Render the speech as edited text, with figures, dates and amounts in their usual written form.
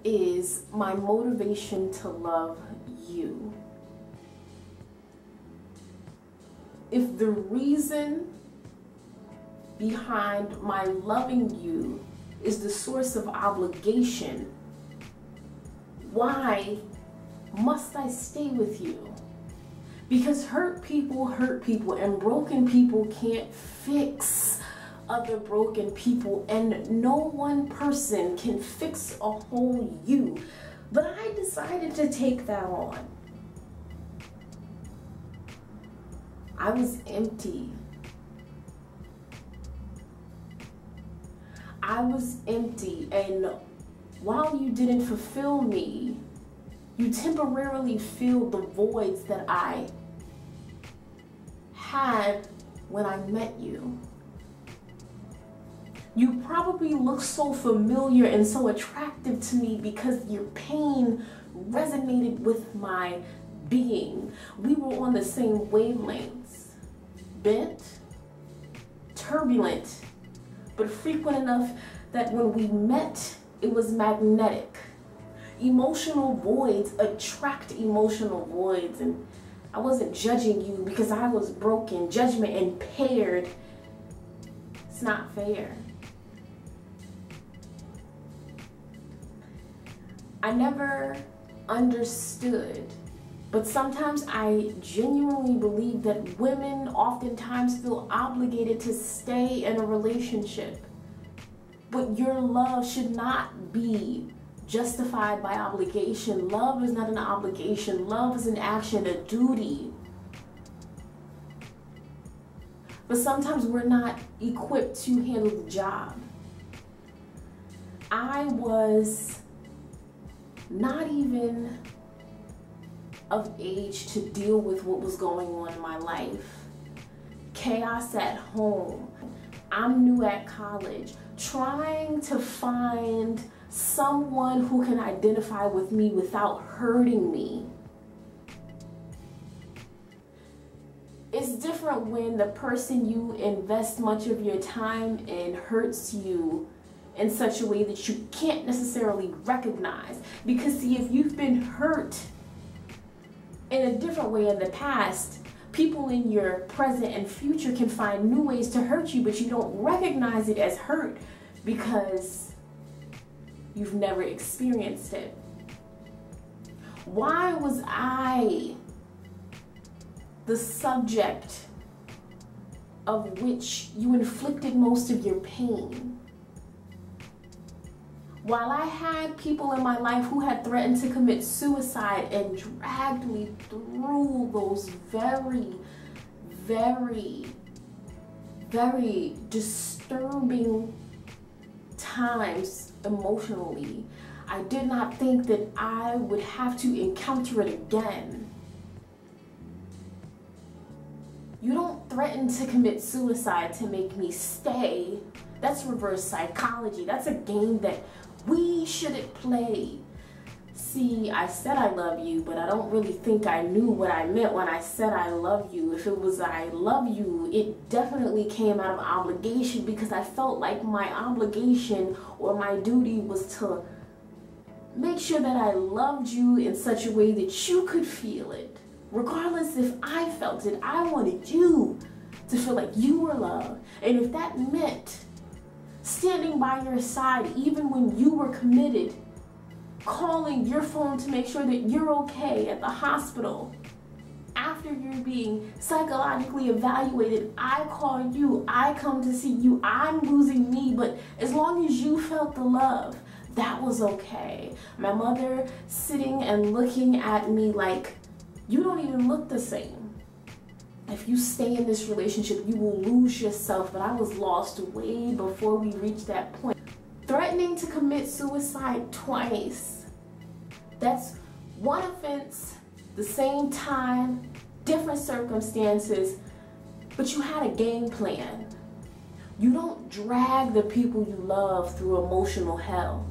is my motivation to love you? If the reason behind my loving you is the source of obligation, why must I stay with you? Because hurt people, and broken people can't fix other broken people, and no one person can fix a whole you. But I decided to take that on. I was empty. I was empty, and while you didn't fulfill me, you temporarily filled the voids that I had when I met you. You probably look so familiar and so attractive to me because your pain resonated with my being. We were on the same wavelengths, bent, turbulent, but frequent enough that when we met, it was magnetic. Emotional voids attract emotional voids, and I wasn't judging you because I was broken. Judgment impaired. It's not fair. I never understood, but sometimes I genuinely believe that women oftentimes feel obligated to stay in a relationship. But your love should not be justified by obligation. Love is not an obligation. Love is an action, a duty. But sometimes we're not equipped to handle the job. I was not even of age to deal with what was going on in my life. Chaos at home. I'm new at college, trying to find someone who can identify with me without hurting me. It's different when the person you invest much of your time in hurts you in such a way that you can't necessarily recognize. Because see, if you've been hurt in a different way in the past, people in your present and future can find new ways to hurt you, but you don't recognize it as hurt because you've never experienced it. Why was I the subject of which you inflicted most of your pain? While I had people in my life who had threatened to commit suicide and dragged me through those very, very, very disturbing times emotionally, I did not think that I would have to encounter it again. You don't threaten to commit suicide to make me stay. That's reverse psychology. That's a game that we shouldn't play. See, I said I love you, but I don't really think I knew what I meant when I said I love you. If it was I love you, it definitely came out of obligation because I felt like my obligation or my duty was to make sure that I loved you in such a way that you could feel it. Regardless if I felt it, I wanted you to feel like you were loved. And if that meant standing by your side even when you were committed, calling your phone to make sure that you're okay at the hospital, after you're being psychologically evaluated, I call you, I come to see you, I'm losing me, but as long as you felt the love, that was okay. My mother sitting and looking at me like, you don't even look the same. If you stay in this relationship, you will lose yourself. But I was lost way before we reached that point. Threatening to commit suicide twice. That's one offense, the same time, different circumstances, but you had a game plan. You don't drag the people you love through emotional hell.